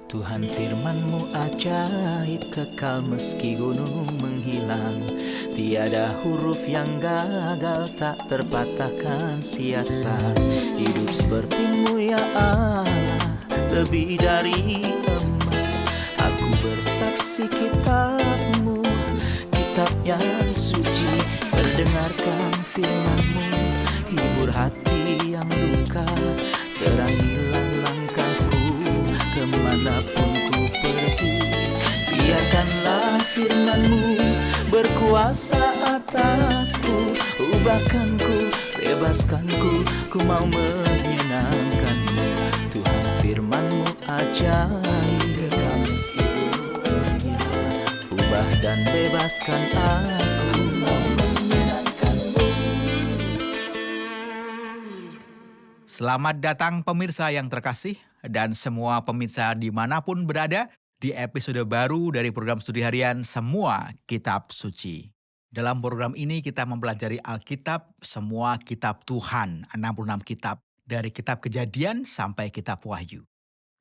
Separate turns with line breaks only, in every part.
Tuhan firman-Mu ajaib, kekal meski gunung menghilang. Tiada huruf yang gagal, tak terpatahkan sia-sia. Hidup seperti-Mu ya Allah, lebih dari emas. Aku bersaksi kitab-Mu, kitab yang suci. Terdengarkan firman-Mu, hibur hati yang luka. Terangilah langkahku kemanapun ku pergi. Biarkanlah firman-Mu berkuasa atasku. Ubahkanku, bebaskanku, ku mau menyenangkan-Mu. Tuhan firman-Mu ajaib, kekal meski dunia. Ubah dan bebaskan aku, mau menyenangkan-Mu.
Selamat datang pemirsa yang terkasih dan semua pemirsa dimanapun berada di episode baru dari program studi harian Semua Kitab Suci. Dalam program ini kita mempelajari Alkitab, semua kitab Tuhan, 66 kitab, dari kitab Kejadian sampai kitab Wahyu.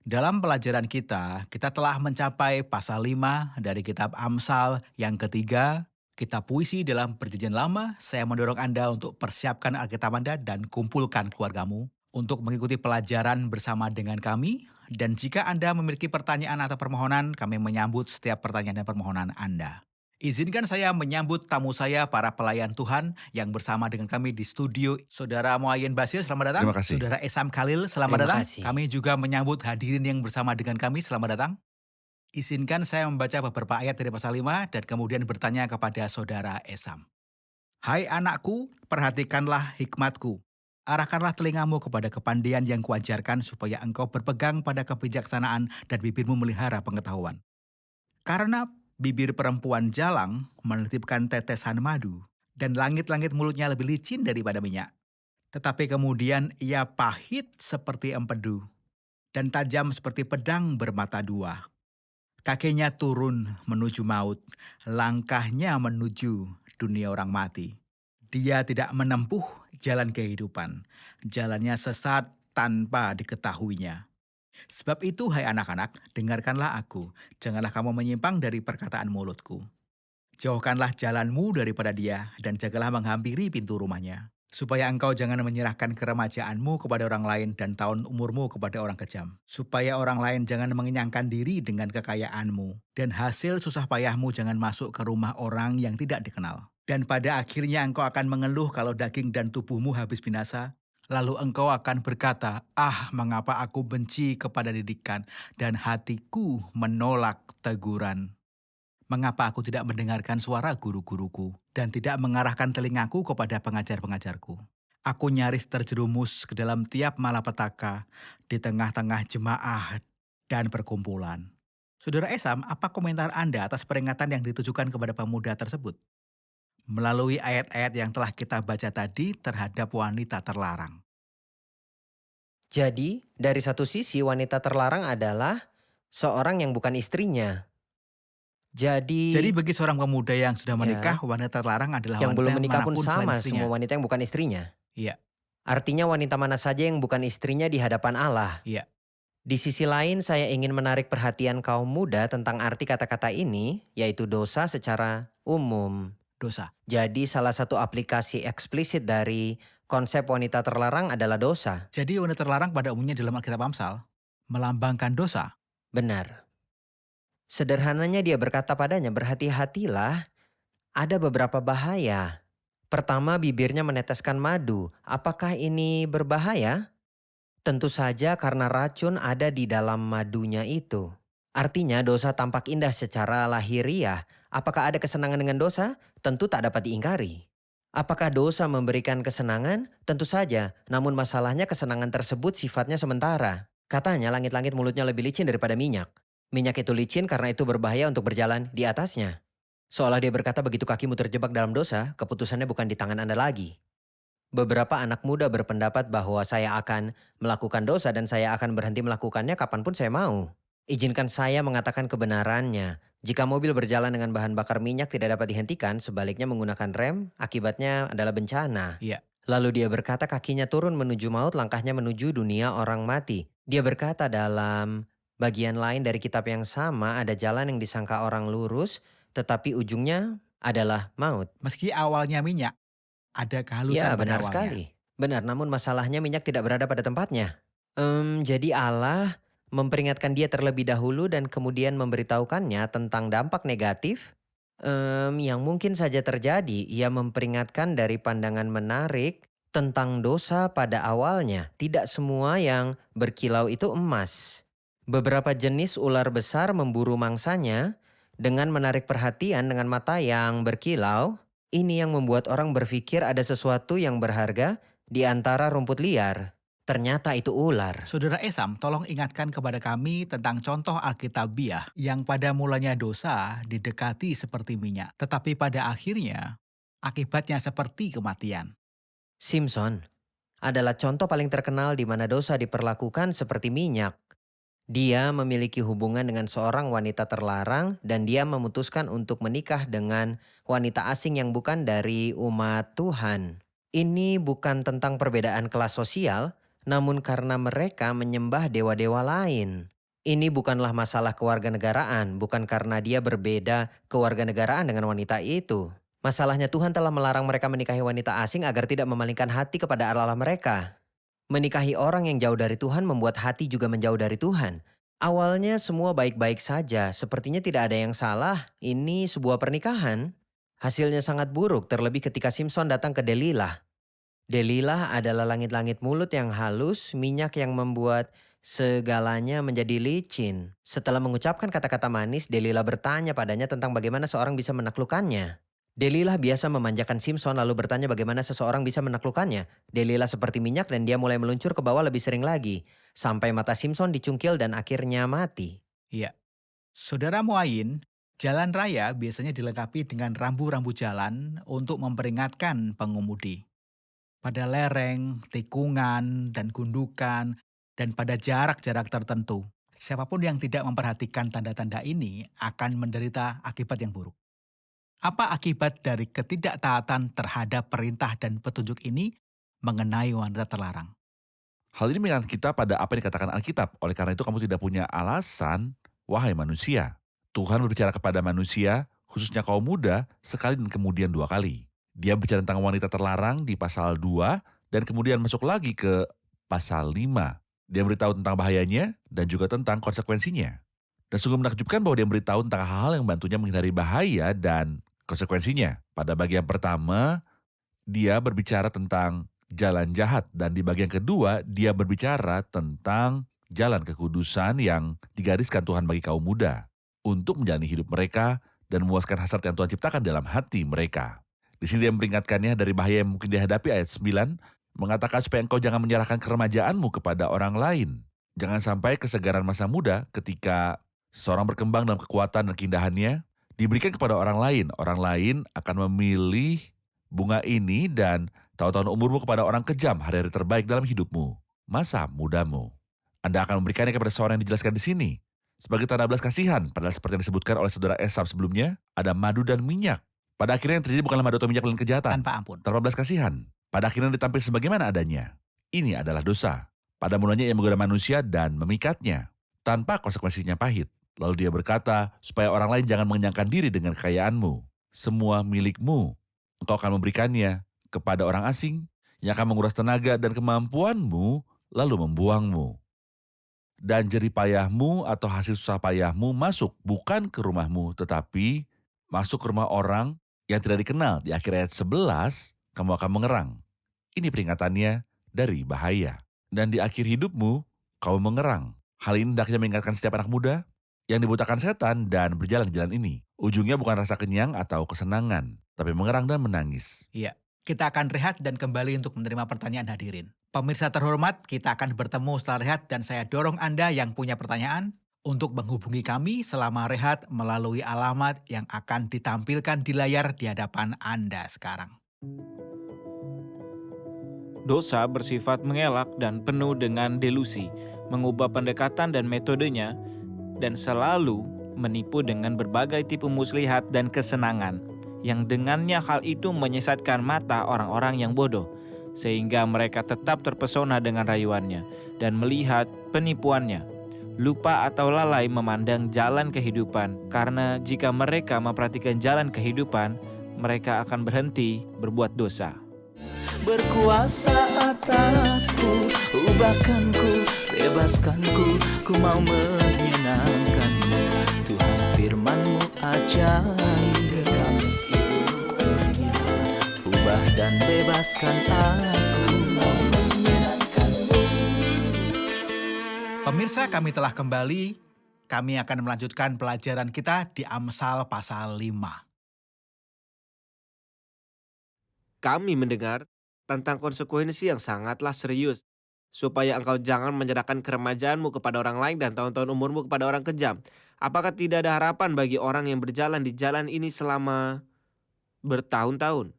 Dalam pelajaran kita telah mencapai pasal 5 dari kitab Amsal yang ketiga, kitab puisi dalam Perjanjian Lama. Saya mendorong Anda untuk persiapkan Alkitab Anda dan kumpulkan keluargamu untuk mengikuti pelajaran bersama dengan kami. Dan jika Anda memiliki pertanyaan atau permohonan, kami menyambut setiap pertanyaan dan permohonan Anda. Izinkan saya menyambut tamu saya, para pelayan Tuhan yang bersama dengan kami di studio. Saudara Muayyen Basir, selamat datang.
Terima kasih.
Saudara Esam Khalil, selamat
Terima
datang.
kasih.
Kami juga menyambut hadirin yang bersama dengan kami, selamat datang. Izinkan saya membaca beberapa ayat dari pasal 5 dan kemudian bertanya kepada saudara Esam. Hai anakku, perhatikanlah hikmatku. Arahkanlah telingamu kepada kepandaian yang kuajarkan supaya engkau berpegang pada kebijaksanaan dan bibirmu melihara pengetahuan. Karena bibir perempuan jalang menitipkan tetesan madu dan langit-langit mulutnya lebih licin daripada minyak. Tetapi kemudian ia pahit seperti empedu dan tajam seperti pedang bermata dua. Kakinya turun menuju maut, langkahnya menuju dunia orang mati. Dia tidak menempuh jalan kehidupan, jalannya sesat tanpa diketahuinya. Sebab itu, hai anak-anak, dengarkanlah aku, janganlah kamu menyimpang dari perkataan mulutku. Jauhkanlah jalanmu daripada dia, dan jagalah menghampiri pintu rumahnya, supaya engkau jangan menyerahkan keremajaanmu kepada orang lain dan tahun umurmu kepada orang kejam. Supaya orang lain jangan mengenyangkan diri dengan kekayaanmu, dan hasil susah payahmu jangan masuk ke rumah orang yang tidak dikenal. Dan pada akhirnya engkau akan mengeluh kalau daging dan tubuhmu habis binasa. Lalu engkau akan berkata, mengapa aku benci kepada didikan dan hatiku menolak teguran. Mengapa aku tidak mendengarkan suara guru-guruku dan tidak mengarahkan telingaku kepada pengajar-pengajarku. Aku nyaris terjerumus ke dalam tiap malapetaka di tengah-tengah jemaah dan perkumpulan. Saudara Esam, apa komentar Anda atas peringatan yang ditujukan kepada pemuda tersebut? Melalui ayat-ayat yang telah kita baca tadi terhadap wanita terlarang.
Jadi, dari satu sisi wanita terlarang adalah seorang yang bukan istrinya. Jadi
bagi seorang pemuda yang sudah menikah, wanita terlarang adalah
yang
wanita
belum menikah pun
manapun selain
sama
istrinya.
semua wanita yang bukan istrinya.
Iya,
Artinya wanita mana saja yang bukan istrinya di hadapan Allah.
iya.
Di sisi lain, saya ingin menarik perhatian kaum muda tentang arti kata-kata ini, yaitu dosa secara umum.
Dosa.
Jadi salah satu aplikasi eksplisit dari konsep wanita terlarang adalah dosa.
Jadi wanita terlarang pada umumnya dalam Alkitab Amsal melambangkan dosa.
Benar. Sederhananya dia berkata padanya, berhati-hatilah, ada beberapa bahaya. Pertama, bibirnya meneteskan madu. Apakah ini berbahaya? Tentu saja karena racun ada di dalam madunya itu. Artinya dosa tampak indah secara lahiriah. Apakah ada kesenangan dengan dosa? Tentu tak dapat diingkari. Apakah dosa memberikan kesenangan? Tentu saja, namun masalahnya kesenangan tersebut sifatnya sementara. Katanya langit-langit mulutnya lebih licin daripada minyak. Minyak itu licin karena itu berbahaya untuk berjalan di atasnya. Seolah dia berkata begitu kakimu terjebak dalam dosa, keputusannya bukan di tangan Anda lagi. Beberapa anak muda berpendapat bahwa saya akan melakukan dosa dan saya akan berhenti melakukannya kapanpun saya mau. Izinkan saya mengatakan kebenarannya. Jika mobil berjalan dengan bahan bakar minyak tidak dapat dihentikan, sebaliknya menggunakan rem, akibatnya adalah bencana.
Iya.
Lalu dia berkata kakinya turun menuju maut, langkahnya menuju dunia orang mati. Dia berkata dalam Bagian lain dari kitab yang sama ada jalan yang disangka orang lurus, tetapi ujungnya adalah maut.
Meski awalnya minyak, ada
Ya,
kehalusan pada
benar
awalnya.
sekali. Benar, namun masalahnya minyak tidak berada pada tempatnya. Jadi Allah memperingatkan dia terlebih dahulu dan kemudian memberitahukannya tentang dampak negatif yang mungkin saja terjadi. Ia memperingatkan dari pandangan menarik tentang dosa pada awalnya. Tidak semua yang berkilau itu emas. Beberapa jenis ular besar memburu mangsanya dengan menarik perhatian dengan mata yang berkilau. Ini yang membuat orang berpikir ada sesuatu yang berharga di antara rumput liar. Ternyata itu ular.
Saudara Esam, tolong ingatkan kepada kami tentang contoh Alkitabiah yang pada mulanya dosa didekati seperti minyak, tetapi pada akhirnya akibatnya seperti kematian.
Simpson adalah contoh paling terkenal di mana dosa diperlakukan seperti minyak. Dia memiliki hubungan dengan seorang wanita terlarang dan dia memutuskan untuk menikah dengan wanita asing yang bukan dari umat Tuhan. Ini bukan tentang perbedaan kelas sosial, namun karena mereka menyembah dewa-dewa lain. Ini bukanlah masalah kewarganegaraan, bukan karena dia berbeda kewarganegaraan dengan wanita itu. Masalahnya Tuhan telah melarang mereka menikahi wanita asing agar tidak memalingkan hati kepada Allah mereka. Menikahi orang yang jauh dari Tuhan membuat hati juga menjauh dari Tuhan. Awalnya semua baik-baik saja, sepertinya tidak ada yang salah. Ini sebuah pernikahan. Hasilnya sangat buruk, terlebih ketika Simpson datang ke Delilah. Delilah adalah langit-langit mulut yang halus, minyak yang membuat segalanya menjadi licin. Setelah mengucapkan kata-kata manis, Delilah bertanya padanya tentang bagaimana seorang bisa menaklukkannya. Delilah biasa memanjakan Simpson lalu bertanya bagaimana seseorang bisa menaklukkannya. Delilah seperti minyak dan dia mulai meluncur ke bawah lebih sering lagi. Sampai mata Simpson dicungkil dan akhirnya mati.
Iya. Saudara Muayin, jalan raya biasanya dilengkapi dengan rambu-rambu jalan untuk memperingatkan pengemudi. Pada lereng, tikungan, dan gundukan, dan pada jarak-jarak tertentu. Siapapun yang tidak memperhatikan tanda-tanda ini akan menderita akibat yang buruk. Apa akibat dari ketidaktaatan terhadap perintah dan petunjuk ini mengenai wanita terlarang?
Hal ini mengingatkan kita pada apa yang dikatakan Alkitab. Oleh karena itu kamu tidak punya alasan, wahai manusia. Tuhan berbicara kepada manusia, khususnya kaum muda, sekali dan kemudian dua kali. Dia bicara tentang wanita terlarang di pasal 2 dan kemudian masuk lagi ke pasal 5. Dia beritahu tentang bahayanya dan juga tentang konsekuensinya. Dan sungguh menakjubkan bahwa dia beritahu tentang hal-hal yang membantunya menghindari bahaya dan konsekuensinya. Pada bagian pertama, dia berbicara tentang jalan jahat. Dan di bagian kedua, dia berbicara tentang jalan kekudusan yang digariskan Tuhan bagi kaum muda. Untuk menjalani hidup mereka dan memuaskan hasrat yang Tuhan ciptakan dalam hati mereka. Di sini dia memperingatkannya dari bahaya yang mungkin dihadapi ayat 9. Mengatakan supaya engkau jangan menyerahkan keremajaanmu kepada orang lain. Jangan sampai kesegaran masa muda ketika seseorang berkembang dalam kekuatan dan keindahannya diberikan kepada orang lain. Orang lain akan memilih bunga ini dan tahun-tahun umurmu kepada orang kejam, hari-hari terbaik dalam hidupmu, masa mudamu. Anda akan memberikannya kepada seorang yang dijelaskan di sini. Sebagai tanda belas kasihan, padahal seperti yang disebutkan oleh saudara Esam sebelumnya, ada madu dan minyak. Pada akhirnya yang terjadi bukanlah madu atau minyak dan kejahatan.
Tanpa ampun.
Tanpa belas kasihan. Pada akhirnya ditampil sebagaimana adanya. Ini adalah dosa. Pada mulanya ia menggoda manusia dan memikatnya. Tanpa konsekuensinya pahit. Lalu dia berkata, supaya orang lain jangan mengenyangkan diri dengan kekayaanmu. Semua milikmu. Engkau akan memberikannya kepada orang asing yang akan menguras tenaga dan kemampuanmu, lalu membuangmu. Dan jerih payahmu atau hasil susah payahmu masuk bukan ke rumahmu, tetapi masuk ke rumah orang yang tidak dikenal. Di akhir ayat 11, kamu akan mengerang. Ini peringatannya dari bahaya. Dan di akhir hidupmu, kamu mengerang. Hal ini hendaknya mengingatkan setiap anak muda yang dibutakan setan dan berjalan di jalan ini. Ujungnya bukan rasa kenyang atau kesenangan, tapi mengerang dan menangis.
Iya, kita akan rehat dan kembali untuk menerima pertanyaan hadirin. Pemirsa terhormat, kita akan bertemu setelah rehat dan saya dorong Anda yang punya pertanyaan untuk menghubungi kami selama rehat melalui alamat yang akan ditampilkan di layar di hadapan Anda sekarang.
Dosa bersifat mengelak dan penuh dengan delusi, mengubah pendekatan dan metodenya, dan selalu menipu dengan berbagai tipu muslihat dan kesenangan, yang dengannya hal itu menyesatkan mata orang-orang yang bodoh, sehingga mereka tetap terpesona dengan rayuannya dan melihat penipuannya. lupa atau lalai memandang jalan kehidupan, karena jika mereka memperhatikan jalan kehidupan, mereka akan berhenti berbuat dosa.
Berkuasa atasku, ubahkanku, bebaskanku, ku mau menyenangkanmu. Tuhan firman-Mu ajaib, kekal seluruhnya. Ubah dan bebaskan aku, mau menyenangkanmu.
Pemirsa, kami telah kembali. Kami akan melanjutkan pelajaran kita di Amsal pasal 5.
Kami mendengar tentang konsekuensi yang sangatlah serius, supaya engkau jangan menyerahkan keremajaanmu kepada orang lain dan tahun-tahun umurmu kepada orang kejam. Apakah tidak ada harapan bagi orang yang berjalan di jalan ini selama bertahun-tahun?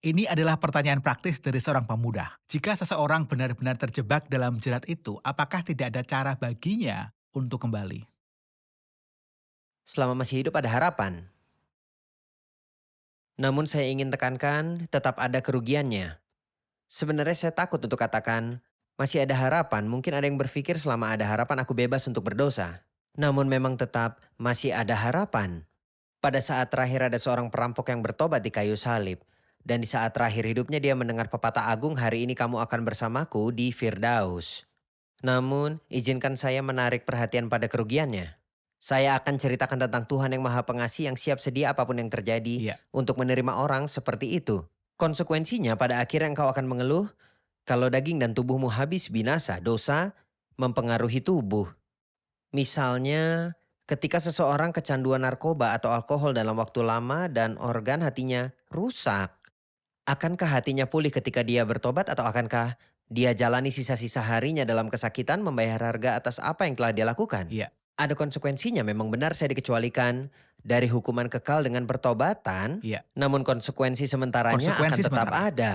Ini adalah pertanyaan praktis dari seorang pemuda. Jika seseorang benar-benar terjebak dalam jerat itu, apakah tidak ada cara baginya untuk kembali?
Selama masih hidup ada harapan. Namun saya ingin tekankan, tetap ada kerugiannya. Sebenarnya saya takut untuk katakan, masih ada harapan. Mungkin ada yang berpikir selama ada harapan aku bebas untuk berdosa. Namun memang tetap masih ada harapan. Pada saat terakhir ada seorang perampok yang bertobat di kayu salib. Dan di saat terakhir hidupnya dia mendengar pepatah agung, hari ini kamu akan bersamaku di Firdaus. Namun izinkan saya menarik perhatian pada kerugiannya. Saya akan ceritakan tentang Tuhan yang Maha Pengasih yang siap sedia apapun yang terjadi
Iya.
untuk menerima orang seperti itu. Konsekuensinya pada akhirnya engkau akan mengeluh kalau daging dan tubuhmu habis binasa, dosa mempengaruhi tubuh. Misalnya ketika seseorang kecanduan narkoba atau alkohol dalam waktu lama dan organ hatinya rusak. Akankah hatinya pulih ketika dia bertobat atau akankah dia jalani sisa-sisa harinya dalam kesakitan membayar harga atas apa yang telah dia lakukan?
Iya.
Ada konsekuensinya, memang benar saya dikecualikan dari hukuman kekal dengan pertobatan,
Iya.
namun konsekuensi sementaranya
Konsekuensi
akan tetap
sementara.
ada.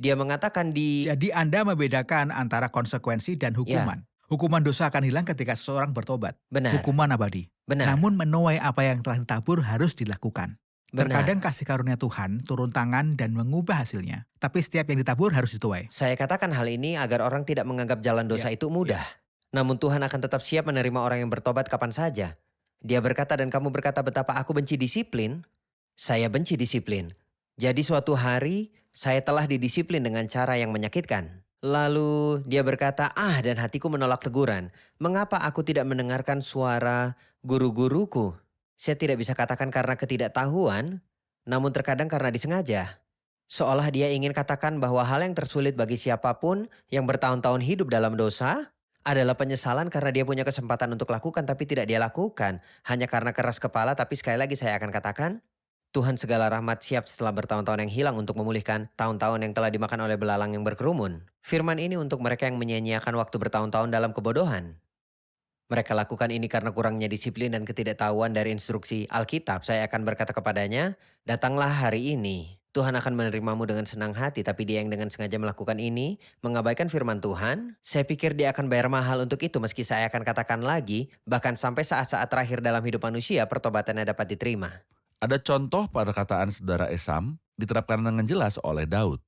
Dia mengatakan di...
Jadi Anda membedakan antara konsekuensi dan hukuman. Hukuman dosa akan hilang ketika seseorang bertobat.
Benar,
Hukuman abadi.
benar,
Namun menuai apa yang telah ditabur harus dilakukan.
benar.
Terkadang kasih karunia Tuhan turun tangan dan mengubah hasilnya. Tapi setiap yang ditabur harus dituai.
Saya katakan hal ini agar orang tidak menganggap jalan dosa itu mudah. Namun Tuhan akan tetap siap menerima orang yang bertobat kapan saja. Dia berkata, dan kamu berkata betapa aku benci disiplin. Saya benci disiplin. Jadi suatu hari saya telah didisiplin dengan cara yang menyakitkan. Lalu dia berkata, dan hatiku menolak teguran. Mengapa aku tidak mendengarkan suara guru-guruku? Saya tidak bisa katakan karena ketidaktahuan, namun terkadang karena disengaja. Seolah dia ingin katakan bahwa hal yang tersulit bagi siapapun yang bertahun-tahun hidup dalam dosa adalah penyesalan karena dia punya kesempatan untuk lakukan tapi tidak dia lakukan. Hanya karena keras kepala, tapi sekali lagi saya akan katakan, Tuhan segala rahmat siap setelah bertahun-tahun yang hilang untuk memulihkan tahun-tahun yang telah dimakan oleh belalang yang berkerumun. Firman ini untuk mereka yang menyia-nyiakan waktu bertahun-tahun dalam kebodohan. Mereka lakukan ini karena kurangnya disiplin dan ketidaktahuan dari instruksi Alkitab. Saya akan berkata kepadanya, datanglah hari ini. Tuhan akan menerimamu dengan senang hati, tapi dia yang dengan sengaja melakukan ini, mengabaikan firman Tuhan, saya pikir dia akan bayar mahal untuk itu meski saya akan katakan lagi, bahkan sampai saat-saat terakhir dalam hidup manusia, pertobatannya dapat diterima.
Ada contoh perkataan saudara Esam diterapkan dengan jelas oleh Daud.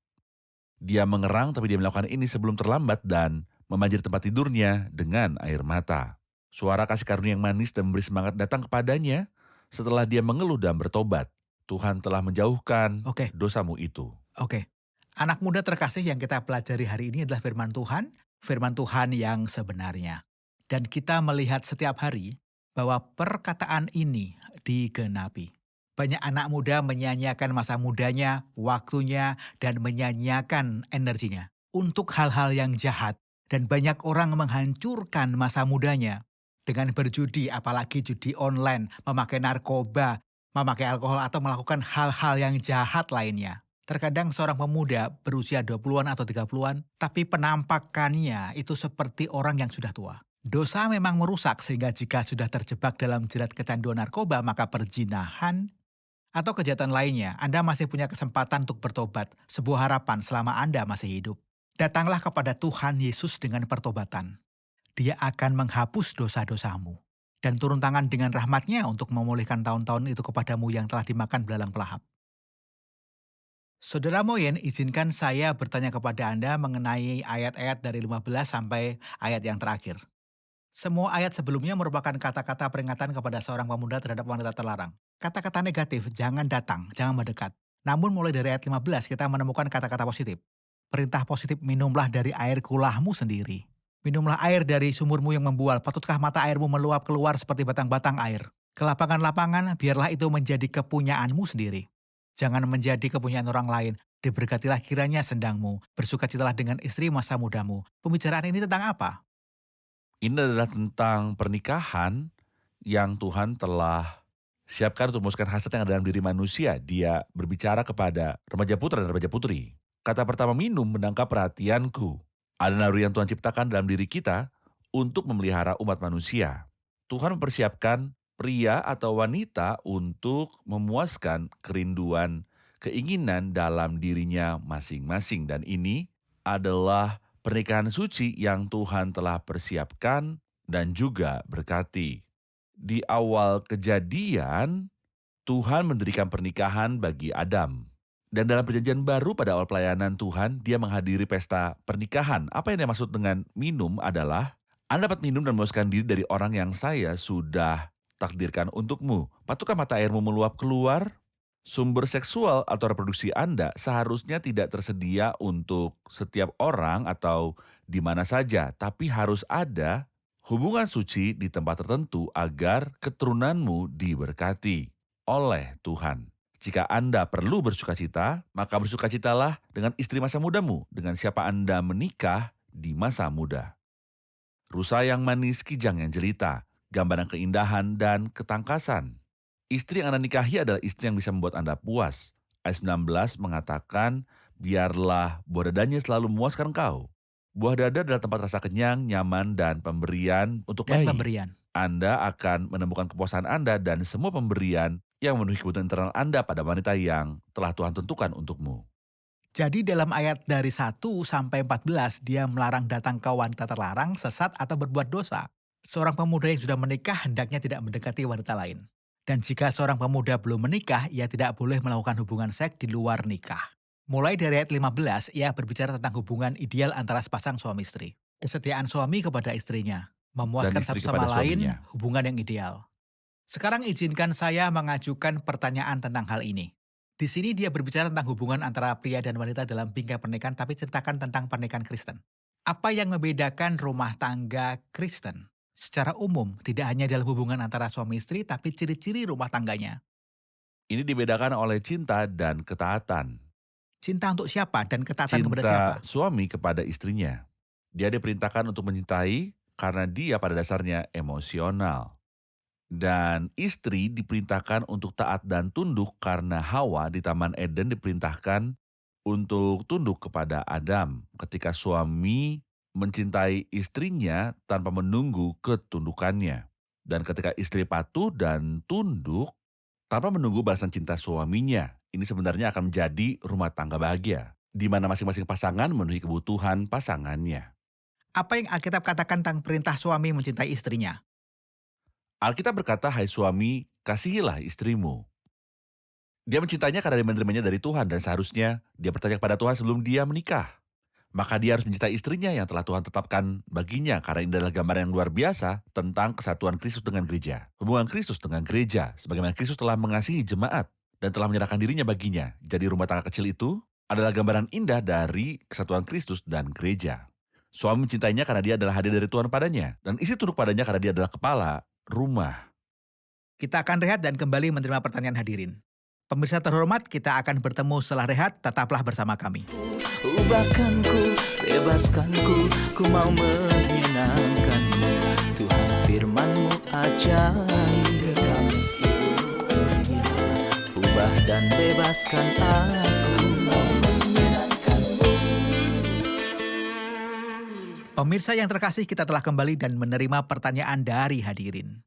Dia mengerang tapi dia melakukan ini sebelum terlambat dan memanjir tempat tidurnya dengan air mata. Suara kasih karunia yang manis dan memberi semangat datang kepadanya setelah dia mengeluh dan bertobat. Tuhan telah menjauhkan
Oke.
dosamu itu.
Oke. Anak muda terkasih yang kita pelajari hari ini adalah firman Tuhan yang sebenarnya. Dan kita melihat setiap hari bahwa perkataan ini digenapi. Banyak anak muda menyanyiakan masa mudanya, waktunya, dan menyanyiakan energinya untuk hal-hal yang jahat. Dan banyak orang menghancurkan masa mudanya dengan berjudi, apalagi judi online, memakai narkoba, memakai alkohol, atau melakukan hal-hal yang jahat lainnya. Terkadang seorang pemuda berusia 20-an atau 30-an, tapi penampakannya itu seperti orang yang sudah tua. Dosa memang merusak sehingga jika sudah terjebak dalam jerat kecanduan narkoba, maka perzinahan atau kejahatan lainnya, Anda masih punya kesempatan untuk bertobat, sebuah harapan selama Anda masih hidup. Datanglah kepada Tuhan Yesus dengan pertobatan. Dia akan menghapus dosa-dosamu dan turun tangan dengan rahmat-Nya untuk memulihkan tahun-tahun itu kepadamu yang telah dimakan belalang pelahap. Saudara Moyen, izinkan saya bertanya kepada Anda mengenai ayat-ayat dari 15 sampai ayat yang terakhir. Semua ayat sebelumnya merupakan kata-kata peringatan kepada seorang pemuda terhadap wanita terlarang. Kata-kata negatif, jangan datang, jangan mendekat. Namun mulai dari ayat 15 kita menemukan kata-kata positif. Perintah positif, minumlah dari air kulahmu sendiri. Minumlah air dari sumurmu yang membual, patutkah mata airmu meluap keluar seperti batang-batang air? Ke lapangan-lapangan, biarlah itu menjadi kepunyaanmu sendiri. Jangan menjadi kepunyaan orang lain. Diberkatilah kiranya sendangmu. Bersukacitalah dengan istri masa mudamu. Pembicaraan ini tentang apa?
Ini adalah tentang pernikahan yang Tuhan telah siapkan untuk memuaskan hasrat yang ada dalam diri manusia. Dia berbicara kepada remaja putra dan remaja putri. Kata pertama minum menangkap perhatianku. Ada naluri yang Tuhan ciptakan dalam diri kita untuk memelihara umat manusia. Tuhan mempersiapkan pria atau wanita untuk memuaskan kerinduan, keinginan dalam dirinya masing-masing. Dan ini adalah pernikahan suci yang Tuhan telah persiapkan dan juga berkati. Di awal kejadian, Tuhan mendirikan pernikahan bagi Adam. Dan dalam perjanjian baru pada awal pelayanan Tuhan, dia menghadiri pesta pernikahan. Apa yang dia maksud dengan minum adalah, Anda dapat minum dan memuaskan diri dari orang yang saya sudah takdirkan untukmu. Patutkah mata airmu meluap keluar? Sumber seksual atau reproduksi Anda seharusnya tidak tersedia untuk setiap orang atau di mana saja, tapi harus ada hubungan suci di tempat tertentu agar keturunanmu diberkati oleh Tuhan. Jika Anda perlu bersukacita, maka bersukacitalah dengan istri masa mudamu, dengan siapa Anda menikah di masa muda. Rusa yang manis, kijang yang jelita, gambaran keindahan dan ketangkasan. Istri yang Anda nikahi adalah istri yang bisa membuat Anda puas. Ayat 19 mengatakan, biarlah buah dadanya selalu memuaskan engkau. Buah dada adalah tempat rasa kenyang, nyaman, dan pemberian untuk
Dan
bayi.
pemberian.
Anda akan menemukan kepuasan Anda dan semua pemberian yang memenuhi kebutuhan internal Anda pada wanita yang telah Tuhan tentukan untukmu.
Jadi dalam ayat dari 1 sampai 14, dia melarang datang ke wanita terlarang, sesat, atau berbuat dosa. Seorang pemuda yang sudah menikah hendaknya tidak mendekati wanita lain. Dan jika seorang pemuda belum menikah, ia tidak boleh melakukan hubungan seks di luar nikah. Mulai dari ayat 15, ia berbicara tentang hubungan ideal antara sepasang suami istri. Kesetiaan suami kepada istrinya, memuaskan
istri
satu sama
kepada
lain,
suaminya.
hubungan yang ideal. Sekarang izinkan saya mengajukan pertanyaan tentang hal ini. Di sini dia berbicara tentang hubungan antara pria dan wanita dalam bingkai pernikahan, tapi ceritakan tentang pernikahan Kristen. Apa yang membedakan rumah tangga Kristen? Secara umum, tidak hanya dalam hubungan antara suami istri, tapi ciri-ciri rumah tangganya.
Ini dibedakan oleh cinta dan ketaatan.
Cinta untuk siapa dan ketaatan kepada siapa?
Cinta suami kepada istrinya. Dia diperintahkan untuk mencintai karena dia pada dasarnya emosional. Dan istri diperintahkan untuk taat dan tunduk karena Hawa di Taman Eden diperintahkan untuk tunduk kepada Adam. Ketika suami mencintai istrinya tanpa menunggu ketundukannya. Dan ketika istri patuh dan tunduk tanpa menunggu balasan cinta suaminya, ini sebenarnya akan menjadi rumah tangga bahagia, di mana masing-masing pasangan memenuhi kebutuhan pasangannya.
Apa yang Alkitab katakan tentang perintah suami mencintai istrinya?
Alkitab berkata, hai suami, kasihilah istrimu. Dia mencintainya karena dia menerimanya dari Tuhan dan seharusnya dia bertanya kepada Tuhan sebelum dia menikah. Maka dia harus mencintai istrinya yang telah Tuhan tetapkan baginya karena ini adalah gambaran yang luar biasa tentang kesatuan Kristus dengan gereja. Hubungan Kristus dengan gereja, sebagaimana Kristus telah mengasihi jemaat dan telah menyerahkan dirinya baginya. Jadi rumah tangga kecil itu adalah gambaran indah dari kesatuan Kristus dan gereja. Suami mencintainya karena dia adalah hadiah dari Tuhan padanya. Dan istri tunduk padanya karena dia adalah kepala rumah.
Kita akan rehat dan kembali menerima pertanyaan hadirin. Pemirsa terhormat, kita akan bertemu setelah rehat, tetaplah bersama kami.
Ubahkanku, bebaskanku, ku mau menyenangkanmu. Tuhan firman-Mu ajaib, kami seluruhnya. Ubah dan bebaskan aku, mau menyenangkanmu.
Pemirsa yang terkasih, kita telah kembali dan menerima pertanyaan dari hadirin.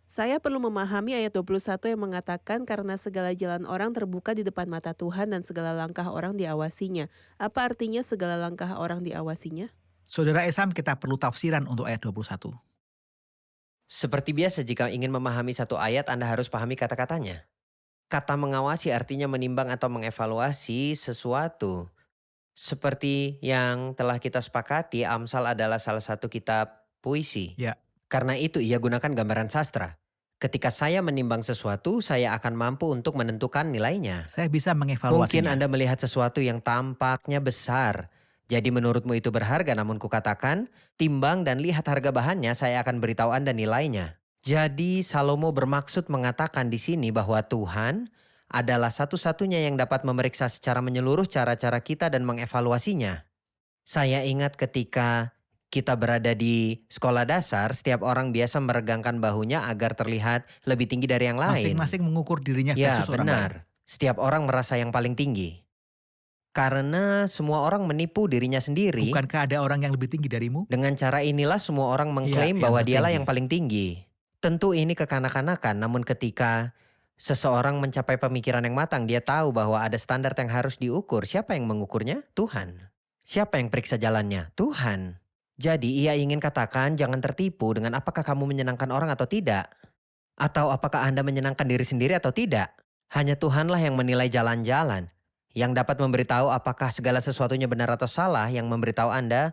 Saya perlu memahami ayat 21 yang mengatakan karena segala jalan orang terbuka di depan mata Tuhan dan segala langkah orang diawasinya. Apa artinya segala langkah orang diawasinya?
Saudara Esam, kita perlu tafsiran untuk ayat 21.
Seperti biasa jika ingin memahami satu ayat Anda harus pahami kata-katanya. Kata mengawasi artinya menimbang atau mengevaluasi sesuatu. Seperti yang telah kita sepakati, Amsal adalah salah satu kitab puisi.
Ya.
Karena itu ia gunakan gambaran sastra. Ketika saya menimbang sesuatu, saya akan mampu untuk menentukan nilainya.
Saya bisa
Mungkin
mengevaluasinya.
Anda melihat sesuatu yang tampaknya besar. Jadi menurutmu itu berharga, namun kukatakan, timbang dan lihat harga bahannya, saya akan beritahu Anda nilainya. Jadi Salomo bermaksud mengatakan di sini bahwa Tuhan adalah satu-satunya yang dapat memeriksa secara menyeluruh cara-cara kita dan mengevaluasinya. Saya ingat ketika kita berada di sekolah dasar, setiap orang biasa meregangkan bahunya agar terlihat lebih tinggi dari yang lain.
Masing-masing mengukur dirinya
Ya,
versus orang lain.
benar. Setiap orang merasa yang paling tinggi. Karena semua orang menipu dirinya sendiri.
Bukankah ada orang yang lebih tinggi darimu?
Dengan cara inilah semua orang mengklaim
Iya, yang
bahwa dialah
tertinggi.
yang paling tinggi. Tentu ini kekanak-kanakan, namun ketika seseorang mencapai pemikiran yang matang, dia tahu bahwa ada standar yang harus diukur. Siapa yang mengukurnya? Tuhan. Siapa yang periksa jalannya? Tuhan. Jadi ia ingin katakan jangan tertipu dengan apakah kamu menyenangkan orang atau tidak. Atau apakah Anda menyenangkan diri sendiri atau tidak. Hanya Tuhanlah yang menilai jalan-jalan. Yang dapat memberitahu apakah segala sesuatunya benar atau salah, yang memberitahu Anda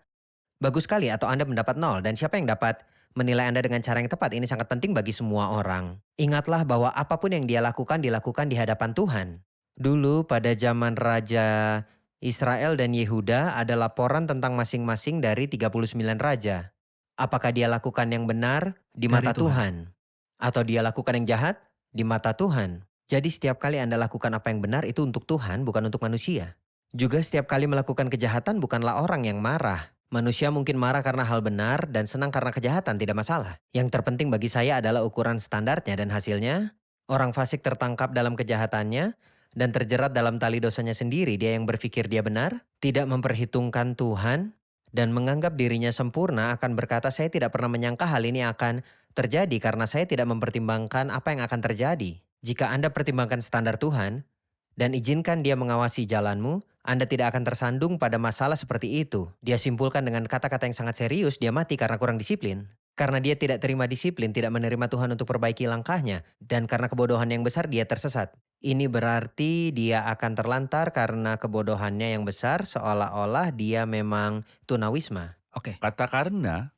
bagus sekali atau Anda mendapat 0. Dan siapa yang dapat menilai Anda dengan cara yang tepat? Ini sangat penting bagi semua orang. Ingatlah bahwa apapun yang dia lakukan dilakukan di hadapan Tuhan. Dulu pada zaman Raja Israel dan Yehuda ada laporan tentang masing-masing dari 39 raja. Apakah dia lakukan yang benar di
Dari
mata
Tuhan.
Tuhan? Atau dia lakukan yang jahat di mata Tuhan? Jadi setiap kali Anda lakukan apa yang benar itu untuk Tuhan, bukan untuk manusia. Juga setiap kali melakukan kejahatan bukanlah orang yang marah. Manusia mungkin marah karena hal benar dan senang karena kejahatan, tidak masalah. Yang terpenting bagi saya adalah ukuran standarnya dan hasilnya. Orang fasik tertangkap dalam kejahatannya dan terjerat dalam tali dosanya sendiri. Dia yang berpikir dia benar, tidak memperhitungkan Tuhan, dan menganggap dirinya sempurna akan berkata, saya tidak pernah menyangka hal ini akan terjadi karena saya tidak mempertimbangkan apa yang akan terjadi. Jika Anda pertimbangkan standar Tuhan dan izinkan dia mengawasi jalanmu, Anda tidak akan tersandung pada masalah seperti itu. Dia simpulkan dengan kata-kata yang sangat serius, dia mati karena kurang disiplin. Karena dia tidak terima disiplin, tidak menerima Tuhan untuk perbaiki langkahnya. Dan karena kebodohan yang besar, dia tersesat. Ini berarti dia akan terlantar karena kebodohannya yang besar, seolah-olah dia memang tunawisma.
Oke.
Kata karena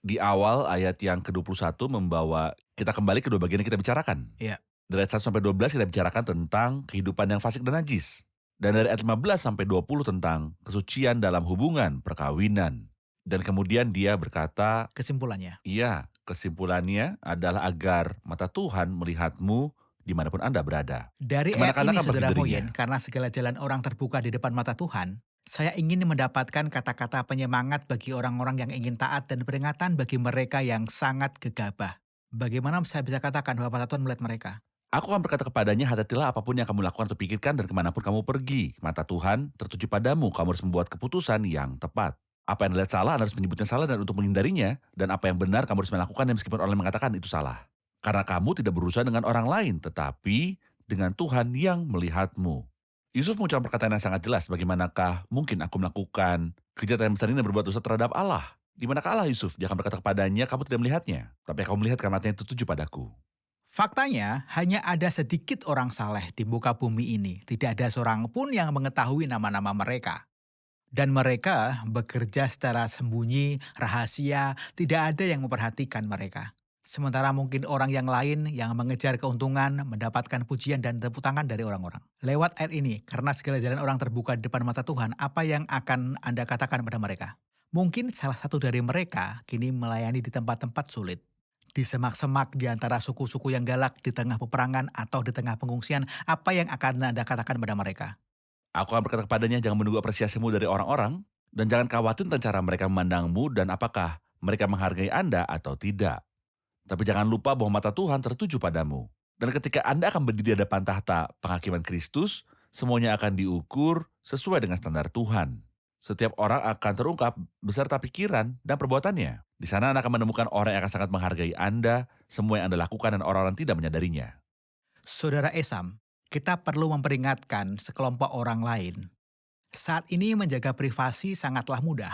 di awal ayat yang ke-21 membawa kita kembali ke dua bagian yang kita bicarakan.
Iya.
Dari ayat 1 sampai 12 kita bicarakan tentang kehidupan yang fasik dan najis. Dan dari ayat 15 sampai 20 tentang kesucian dalam hubungan perkawinan. Dan kemudian dia berkata,
Kesimpulannya.
iya, kesimpulannya adalah agar mata Tuhan melihatmu dimanapun Anda berada.
Dari
Gimana
ayat ini,
bagi
Saudara
dirinya?
Moyen, karena segala jalan orang terbuka di depan mata Tuhan, saya ingin mendapatkan kata-kata penyemangat bagi orang-orang yang ingin taat dan peringatan bagi mereka yang sangat gegabah. Bagaimana saya bisa katakan bahwa mata Tuhan melihat mereka?
Aku akan berkata kepadanya, hati-hatilah apapun yang kamu lakukan atau pikirkan dan kemanapun kamu pergi. Mata Tuhan tertuju padamu, kamu harus membuat keputusan yang tepat. Apa yang dilihat salah, Anda harus menyebutnya salah dan untuk menghindarinya. Dan apa yang benar, kamu harus melakukannya meskipun orang lain mengatakan itu salah. Karena kamu tidak berusaha dengan orang lain, tetapi dengan Tuhan yang melihatmu. Yusuf mengucapkan perkataan yang sangat jelas, bagaimanakah mungkin aku melakukan kejahatan yang besar ini dan berbuat dosa terhadap Allah? Di manakah Allah Yusuf? Dia akan berkata kepadanya, kamu tidak melihatnya, tapi kamu melihat karena matanya tertuju padaku.
Faktanya, hanya ada sedikit orang saleh di muka bumi ini. Tidak ada seorang pun yang mengetahui nama-nama mereka. Dan mereka bekerja secara sembunyi, rahasia, tidak ada yang memperhatikan mereka. Sementara mungkin orang yang lain yang mengejar keuntungan, mendapatkan pujian dan tepuk tangan dari orang-orang. Lewat ayat ini, karena segala jalan orang terbuka di depan mata Tuhan, apa yang akan Anda katakan pada mereka? Mungkin salah satu dari mereka kini melayani di tempat-tempat sulit. Di semak-semak di antara suku-suku yang galak, di tengah peperangan atau di tengah pengungsian, apa yang akan Anda katakan pada mereka?
Aku akan berkata kepadanya, jangan menunggu apresiasimu dari orang-orang, dan jangan khawatir tentang cara mereka memandangmu dan apakah mereka menghargai Anda atau tidak. Tapi jangan lupa bahwa mata Tuhan tertuju padamu. Dan ketika Anda akan berdiri di depan tahta penghakiman Kristus, semuanya akan diukur sesuai dengan standar Tuhan. Setiap orang akan terungkap beserta pikiran dan perbuatannya. Di sana Anda akan menemukan orang yang akan sangat menghargai Anda, semua yang Anda lakukan dan orang-orang tidak menyadarinya.
Saudara Esam, kita perlu memperingatkan sekelompok orang lain. Saat ini menjaga privasi sangatlah mudah.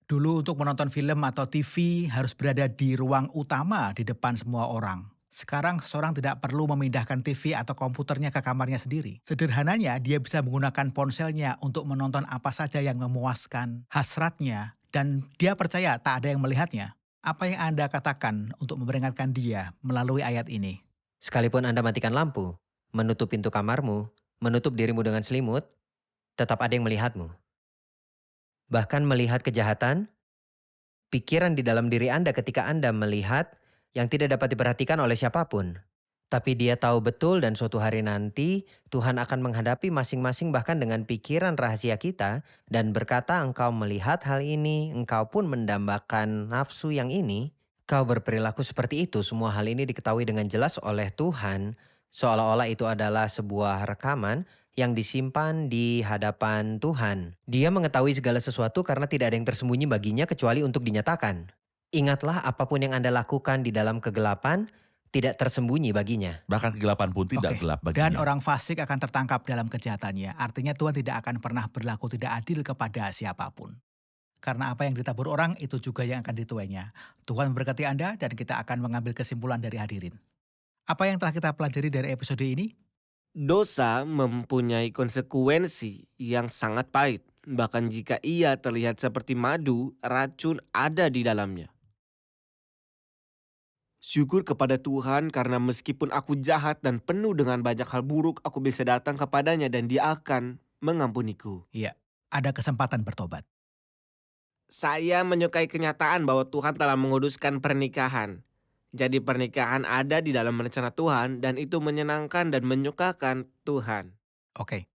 Dulu untuk menonton film atau TV harus berada di ruang utama di depan semua orang. Sekarang seseorang tidak perlu memindahkan TV atau komputernya ke kamarnya sendiri. Sederhananya dia bisa menggunakan ponselnya untuk menonton apa saja yang memuaskan hasratnya dan dia percaya tak ada yang melihatnya. Apa yang Anda katakan untuk memperingatkan dia melalui ayat ini?
Sekalipun Anda matikan lampu, menutup pintu kamarmu, menutup dirimu dengan selimut, tetap ada yang melihatmu. Bahkan melihat kejahatan, pikiran di dalam diri Anda ketika Anda melihat yang tidak dapat diperhatikan oleh siapapun. Tapi dia tahu betul dan suatu hari nanti Tuhan akan menghadapi masing-masing bahkan dengan pikiran rahasia kita dan berkata engkau melihat hal ini, engkau pun mendambakan nafsu yang ini, kau berperilaku seperti itu. Semua hal ini diketahui dengan jelas oleh Tuhan seolah-olah itu adalah sebuah rekaman yang disimpan di hadapan Tuhan. Dia mengetahui segala sesuatu karena tidak ada yang tersembunyi baginya kecuali untuk dinyatakan. Ingatlah apapun yang Anda lakukan di dalam kegelapan, tidak tersembunyi baginya.
Bahkan kegelapan pun tidak
Oke.
gelap
Dan
baginya.
orang fasik akan tertangkap dalam kejahatannya. Artinya Tuhan tidak akan pernah berlaku tidak adil kepada siapapun. Karena apa yang ditabur orang itu juga yang akan dituainya. Tuhan memberkati Anda dan kita akan mengambil kesimpulan dari hadirin. Apa yang telah kita pelajari dari episode ini?
Dosa mempunyai konsekuensi yang sangat pahit. Bahkan jika ia terlihat seperti madu, racun ada di dalamnya. Syukur kepada Tuhan karena meskipun aku jahat dan penuh dengan banyak hal buruk, aku bisa datang kepadanya dan dia akan mengampuniku.
Ada kesempatan bertobat.
Saya menyukai kenyataan bahwa Tuhan telah menguduskan pernikahan. Jadi pernikahan ada di dalam rencana Tuhan dan itu menyenangkan dan menyukakan Tuhan.
Oke.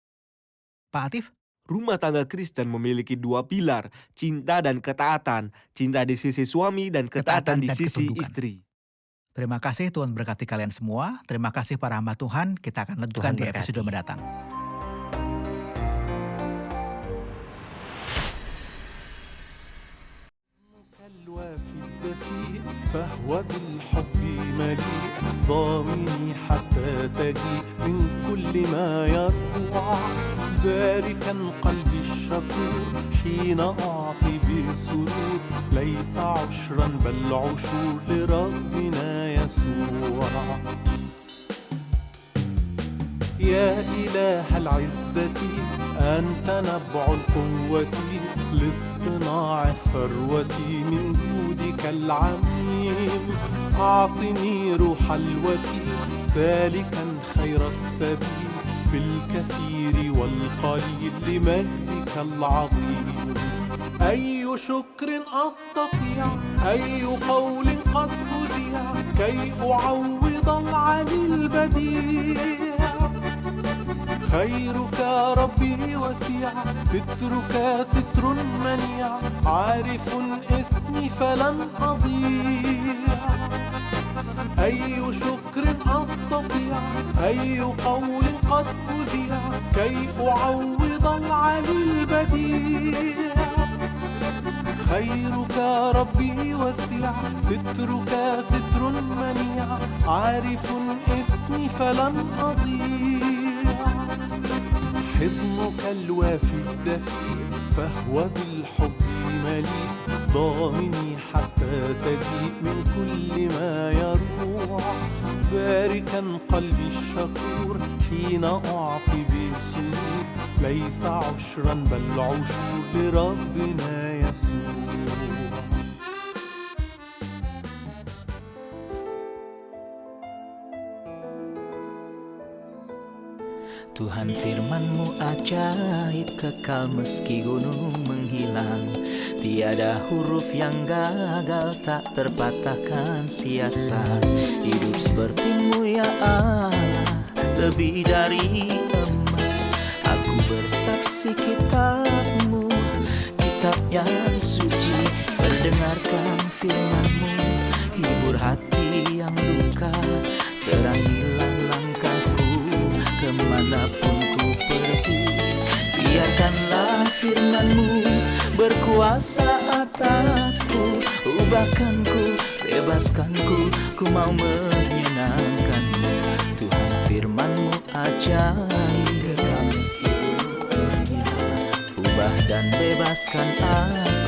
Pak Atif?
Rumah tangga Kristen memiliki dua pilar, cinta dan ketaatan. Cinta di sisi suami dan ketaatan di
dan
sisi
ketundukan.
istri.
Terima kasih, Tuhan berkati kalian semua. Terima kasih para hamba Tuhan. Kita akan lanjutkan
Tuhan
di episode
berkati.
mendatang.
الوافي الدفيء فهو بالحب مليء ضامني حتى تجيء من كل ما يروع باركا قلبي الشكور حين أعطي بسرور ليس عشرا بل عشور لربنا يسوع يا إله العزة أنت نبع القوة لاصطناع الثروة من جودك العميم أعطني روح الوكيل سالكا خير السبيل في الكثير والقليل لمجدك العظيم أي شكر أستطيع أي قول قد أذيع كي أعوض العلي البديع خيرك ربي وسيع سترك ستر منيع عارف اسمي فلن أضيع أي شكر أستطيع أي قول قد أذيع كي أعوض العلي البديع خيرك ربي وسيع سترك ستر منيع عارف اسمي فلن أضيع حضنك الوافي الدفيء فهو بالحب مليء ضامني حتى تجيء من كل ما يروع باركا قلبي الشكور حين أعطي بسرور ليس عشرا بل عشور لربنا يسوع
Tuhan firman-Mu ajaib kekal meski gunung menghilang. Tiada huruf yang gagal tak terpatahkan siasat. Hidup seperti-Mu ya Allah, lebih dari emas. Aku bersaksi kitab-Mu, kitab yang suci. Mendengarkan firman-Mu, hibur hati yang luka. Terangilah langkahku kemanapun ku pergi. Biarkanlah firman-Mu berkuasa atasku. Ubahkanku, bebaskanku, ku mau menyenangkan-Mu. Tuhan firman-Mu ajaib, kekal meski gunung. Ubah dan bebaskan aku.